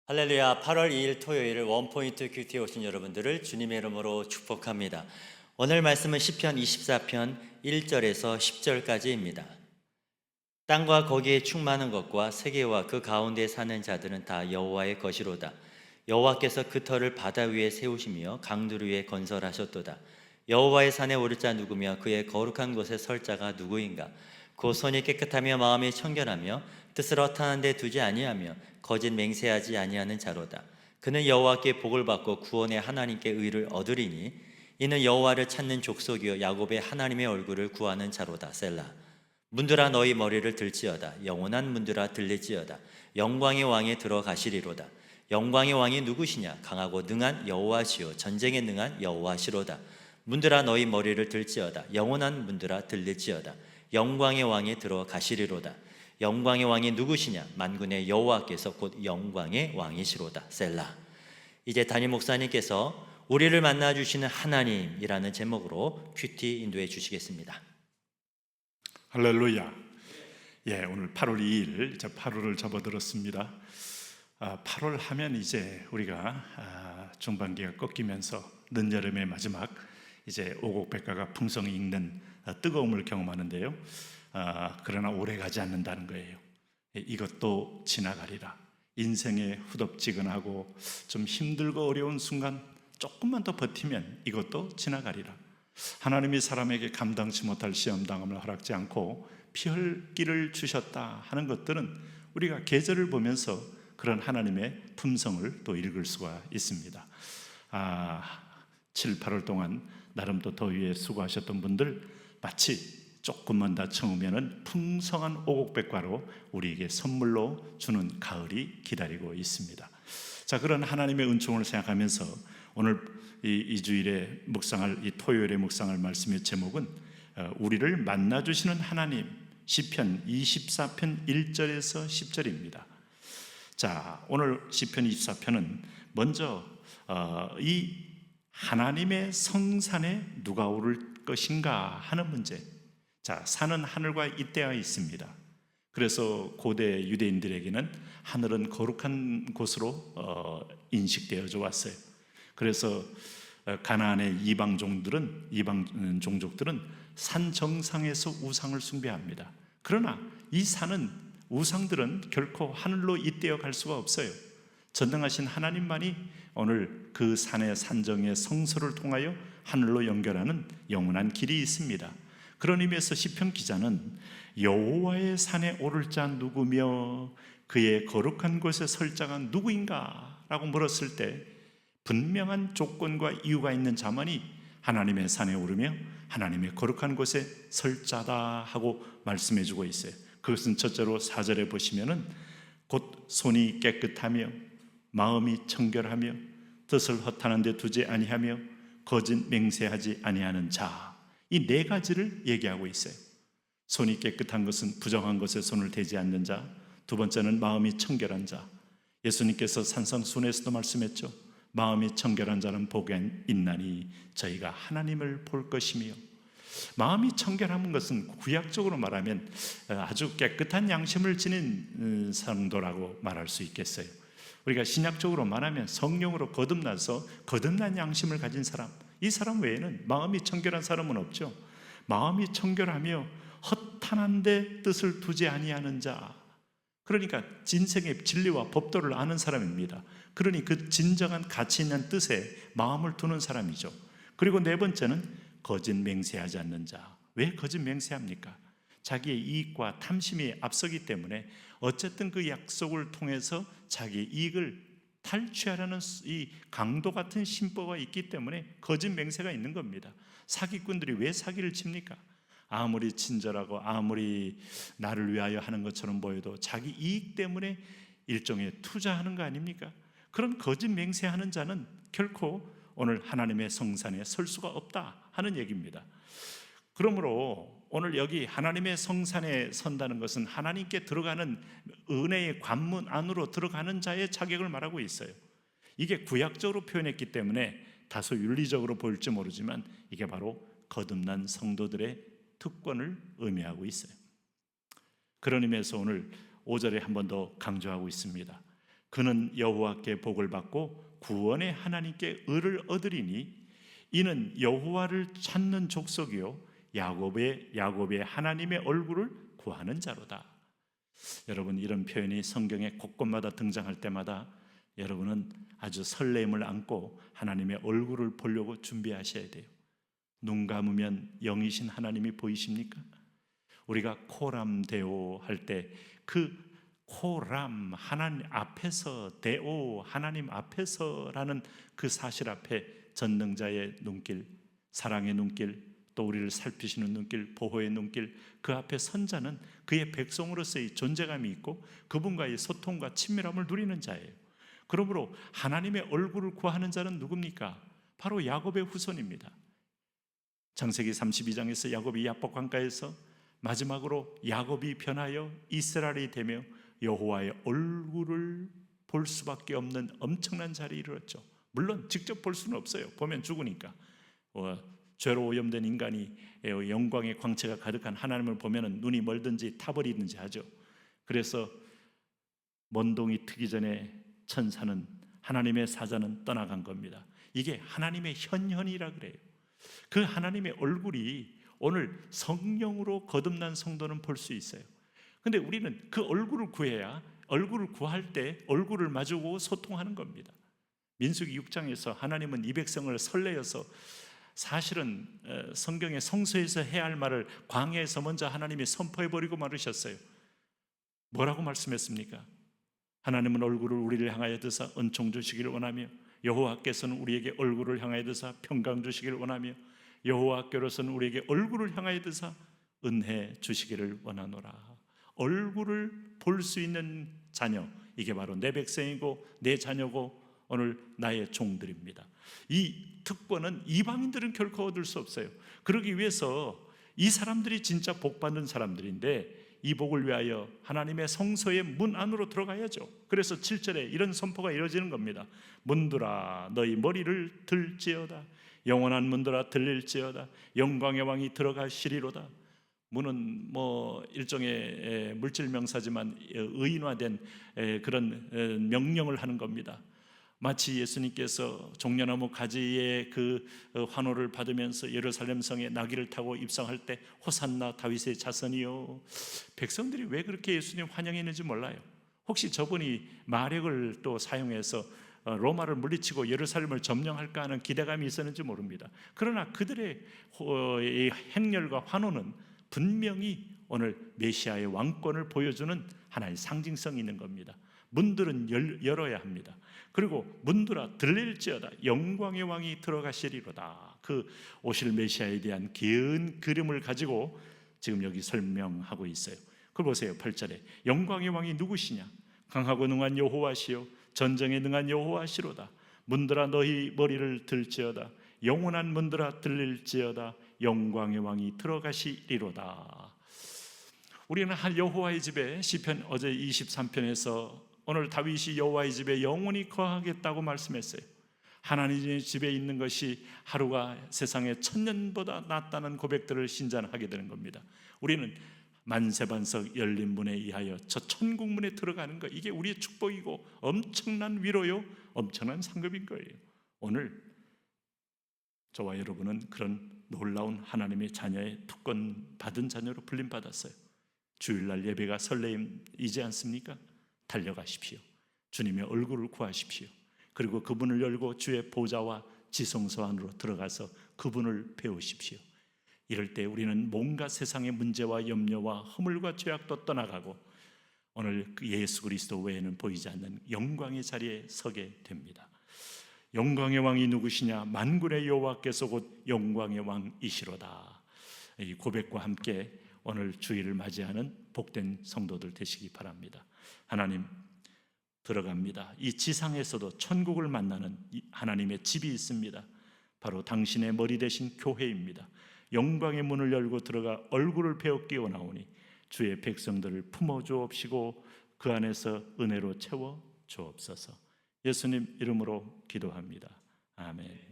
할렐루야. 8월 2일 토요일 원포인트 큐티에 오신 여러분들을 주님의 이름으로 축복합니다. 오늘 말씀은 시편 24편 1절에서 10절까지입니다. 땅과 거기에 충만한 것과 세계와 그 가운데 사는 자들은 다 여호와의 것이로다. 여호와께서 그 터를 바다 위에 세우시며 강들 위에 건설하셨도다. 여호와의 산에 오를 자 누구며 그의 거룩한 곳에 설 자가 누구인가? 그 손이 깨끗하며 마음이 청결하며 뜻을 허탄한 데 두지 아니하며 거짓 맹세하지 아니하는 자로다. 그는 여호와께 복을 받고 구원의 하나님께 의를 얻으리니 이는 여호와를 찾는 족속이요 야곱의 하나님의 얼굴을 구하는 자로다. 셀라. 문들아 너희 머리를 들지어다. 영원한 문들아 들릴지어다. 영광의 왕이 들어가시리로다. 영광의 왕이 누구시냐? 강하고 능한 여호와시요 전쟁에 능한 여호와시로다. 문들아 너희 머리를 들지어다. 영원한 문들아 들릴지어다. 영광의 왕이 들어가시리로다. 영광의 왕이 누구시냐? 만군의 여호와께서 곧 영광의 왕이시로다. 셀라. 이제 담임 목사님께서 우리를 만나 주시는 하나님이라는 제목으로 큐티 인도해 주시겠습니다. 할렐루야. 오늘 8월 2일 8월을 접어들었습니다. 8월 하면 이제 우리가 중반기가 꺾이면서 늦여름의 마지막 이제 오곡백과가 풍성히 익는 뜨거움을 경험하는데요. 그러나 오래 가지 않는다는 거예요. 이것도 지나가리라. 인생의 후덥지근하고 좀 힘들고 어려운 순간 조금만 더 버티면 이것도 지나가리라. 하나님이 사람에게 감당치 못할 시험당함을 허락지 않고 피흘기를 주셨다 하는 것들은 우리가 계절을 보면서 그런 하나님의 품성을 또 읽을 수가 있습니다. 7, 8월 동안 나름 또 더위에 수고하셨던 분들 마치 조금만 더 참으면 풍성한 오곡백과로 우리에게 선물로 주는 가을이 기다리고 있습니다. 자, 그런 하나님의 은총을 생각하면서 오늘 이 주일에 묵상할 이 토요일에 묵상할 말씀의 제목은 우리를 만나주시는 하나님, 시편 24편 1절에서 10절입니다. 자, 오늘 시편 24편은 먼저 이 하나님의 성산에 누가 오를 것인가 하는 문제. 자, 산은 하늘과 잇대어 있습니다. 그래서 고대 유대인들에게는 하늘은 거룩한 곳으로 인식되어져 왔어요. 그래서 가나안의 이방 종족들은 산 정상에서 우상을 숭배합니다. 그러나 이 산은 우상들은 결코 하늘로 잇대어 갈 수가 없어요. 전능하신 하나님만이 오늘 그 산의 산정의 성소를 통하여 하늘로 연결하는 영원한 길이 있습니다. 그런 의미에서 시편 기자는 여호와의 산에 오를 자 누구며 그의 거룩한 곳에 설 자가 누구인가? 라고 물었을 때 분명한 조건과 이유가 있는 자만이 하나님의 산에 오르며 하나님의 거룩한 곳에 설 자다 하고 말씀해 주고 있어요. 그것은 첫째로 4절에 보시면은 곧 손이 깨끗하며 마음이 청결하며 뜻을 허탄한 데 두지 아니하며 거짓 맹세하지 아니하는 자, 이 네 가지를 얘기하고 있어요. 손이 깨끗한 것은 부정한 것에 손을 대지 않는 자, 두 번째는 마음이 청결한 자. 예수님께서 산상수훈에서도 말씀했죠. 마음이 청결한 자는 복이 있나니 저희가 하나님을 볼 것이며, 마음이 청결한 것은 구약적으로 말하면 아주 깨끗한 양심을 지닌 성도라고 말할 수 있겠어요. 우리가 신약적으로 말하면 성령으로 거듭나서 거듭난 양심을 가진 사람, 이 사람 외에는 마음이 청결한 사람은 없죠. 마음이 청결하며 허탄한 데 뜻을 두지 아니하는 자, 그러니까 진생의 진리와 법도를 아는 사람입니다. 그러니 그 진정한 가치 있는 뜻에 마음을 두는 사람이죠. 그리고 네 번째는 거짓 맹세하지 않는 자. 왜 거짓 맹세합니까? 자기의 이익과 탐심이 앞서기 때문에 어쨌든 그 약속을 통해서 자기의 이익을 탈취하려는 이 강도 같은 심보가 있기 때문에 거짓 맹세가 있는 겁니다. 사기꾼들이 왜 사기를 칩니까? 아무리 친절하고 아무리 나를 위하여 하는 것처럼 보여도 자기 이익 때문에 일종의 투자하는 거 아닙니까? 그런 거짓 맹세하는 자는 결코 오늘 하나님의 성산에 설 수가 없다 하는 얘기입니다. 그러므로 오늘 여기 하나님의 성산에 선다는 것은 하나님께 들어가는 은혜의 관문 안으로 들어가는 자의 자격을 말하고 있어요. 이게 구약적으로 표현했기 때문에 다소 윤리적으로 보일지 모르지만 이게 바로 거듭난 성도들의 특권을 의미하고 있어요. 그런 의미에서 오늘 5절에 한 번 더 강조하고 있습니다. 그는 여호와께 복을 받고 구원의 하나님께 의를 얻으리니 이는 여호와를 찾는 족속이요 야곱의 하나님의 얼굴을 구하는 자로다. 여러분, 이런 표현이 성경의 곳곳마다 등장할 때마다 여러분은 아주 설렘을 안고 하나님의 얼굴을 보려고 준비하셔야 돼요. 눈 감으면 영이신 하나님이 보이십니까? 우리가 코람 데오 할 때 그 코람, 하나님 앞에서, 데오, 하나님 앞에서라는 그 사실 앞에 전능자의 눈길, 사랑의 눈길, 또 우리를 살피시는 눈길, 보호의 눈길, 그 앞에 선 자는 그의 백성으로서의 존재감이 있고 그분과의 소통과 친밀함을 누리는 자예요. 그러므로 하나님의 얼굴을 구하는 자는 누굽니까? 바로 야곱의 후손입니다. 창세기 32장에서 야곱이 야복 강가에서 마지막으로 야곱이 변하여 이스라엘이 되며 여호와의 얼굴을 볼 수밖에 없는 엄청난 자리에 이르렀죠. 물론 직접 볼 수는 없어요. 보면 죽으니까. 죄로 오염된 인간이 영광의 광채가 가득한 하나님을 보면 눈이 멀든지 타버리든지 하죠. 그래서 먼동이 트기 전에 천사는, 하나님의 사자는 떠나간 겁니다. 이게 하나님의 현현이라 그래요. 그 하나님의 얼굴이 오늘 성령으로 거듭난 성도는 볼 수 있어요. 근데 우리는 그 얼굴을 구해야, 얼굴을 구할 때 얼굴을 마주보고 소통하는 겁니다. 민수기 6장에서 하나님은 이 백성을 설레어서, 사실은 성경의 성서에서 해야 할 말을 광야에서 먼저 하나님이 선포해버리고 말으셨어요. 뭐라고 말씀했습니까? 하나님은 얼굴을 우리를 향하여 드사 은총 주시기를 원하며, 여호와께서는 우리에게 얼굴을 향하여 드사 평강 주시기를 원하며, 여호와께로서는 우리에게 얼굴을 향하여 드사 은혜 주시기를 원하노라. 얼굴을 볼 수 있는 자녀, 이게 바로 내 백성이고 내 자녀고 오늘 나의 종들입니다. 이 특권은 이방인들은 결코 얻을 수 없어요. 그러기 위해서 이 사람들이 진짜 복받는 사람들인데 이 복을 위하여 하나님의 성소의 문 안으로 들어가야죠. 그래서 7절에 이런 선포가 이루어지는 겁니다. 문들아 너희 머리를 들지어다. 영원한 문들아 들릴지어다. 영광의 왕이 들어가시리로다. 문은 일종의 물질 명사지만 의인화된 그런 명령을 하는 겁니다. 마치 예수님께서 종려나무 가지의 그 환호를 받으면서 예루살렘 성에 나귀를 타고 입성할 때 호산나 다윗의 자손이요. 백성들이 왜 그렇게 예수님 환영했는지 몰라요. 혹시 저분이 마력을 또 사용해서 로마를 물리치고 예루살렘을 점령할까 하는 기대감이 있었는지 모릅니다. 그러나 그들의 행렬과 환호는 분명히 오늘 메시아의 왕권을 보여주는 하나의 상징성이 있는 겁니다. 문들은 열어야 합니다. 그리고 문들아 들릴지어다. 영광의 왕이 들어가시리로다. 그 오실 메시아에 대한 긴 그림을 가지고 지금 여기 설명하고 있어요. 그걸 보세요. 8절에 영광의 왕이 누구시냐? 강하고 능한 여호와시요 전쟁에 능한 여호와시로다. 문들아 너희 머리를 들지어다. 영원한 문들아 들릴지어다. 영광의 왕이 들어가시리로다. 우리는 한 여호와의 집에, 시편 어제 23편에서 오늘 다윗이 여호와의 집에 영원히 거하겠다고 말씀했어요. 하나님의 집에 있는 것이 하루가 세상에 1000년보다 낫다는 고백들을 신전하게 되는 겁니다. 우리는 만세반석 열린 문에 의하여 저 천국문에 들어가는 것, 이게 우리의 축복이고 엄청난 위로요, 엄청난 상급인 거예요. 오늘 저와 여러분은 그런 놀라운 하나님의 자녀의 특권 받은 자녀로 불림받았어요. 주일날 예배가 설레임이지 않습니까? 달려가십시오. 주님의 얼굴을 구하십시오. 그리고 그분을 열고 주의 보좌와 지성소 안으로 들어가서 그분을 배우십시오. 이럴 때 우리는 뭔가 세상의 문제와 염려와 허물과 죄악도 떠나가고 오늘 그 예수 그리스도 외에는 보이지 않는 영광의 자리에 서게 됩니다. 영광의 왕이 누구시냐? 만군의 여호와께서 곧 영광의 왕이시로다. 이 고백과 함께 오늘 주일을 맞이하는 복된 성도들 되시기 바랍니다. 하나님, 들어갑니다. 이 지상에서도 천국을 만나는 하나님의 집이 있습니다. 바로 당신의 머리 대신 교회입니다. 영광의 문을 열고 들어가 얼굴을 베어 나오니 주의 백성들을 품어 주옵시고 그 안에서 은혜로 채워 주옵소서. 예수님 이름으로 기도합니다. 아멘.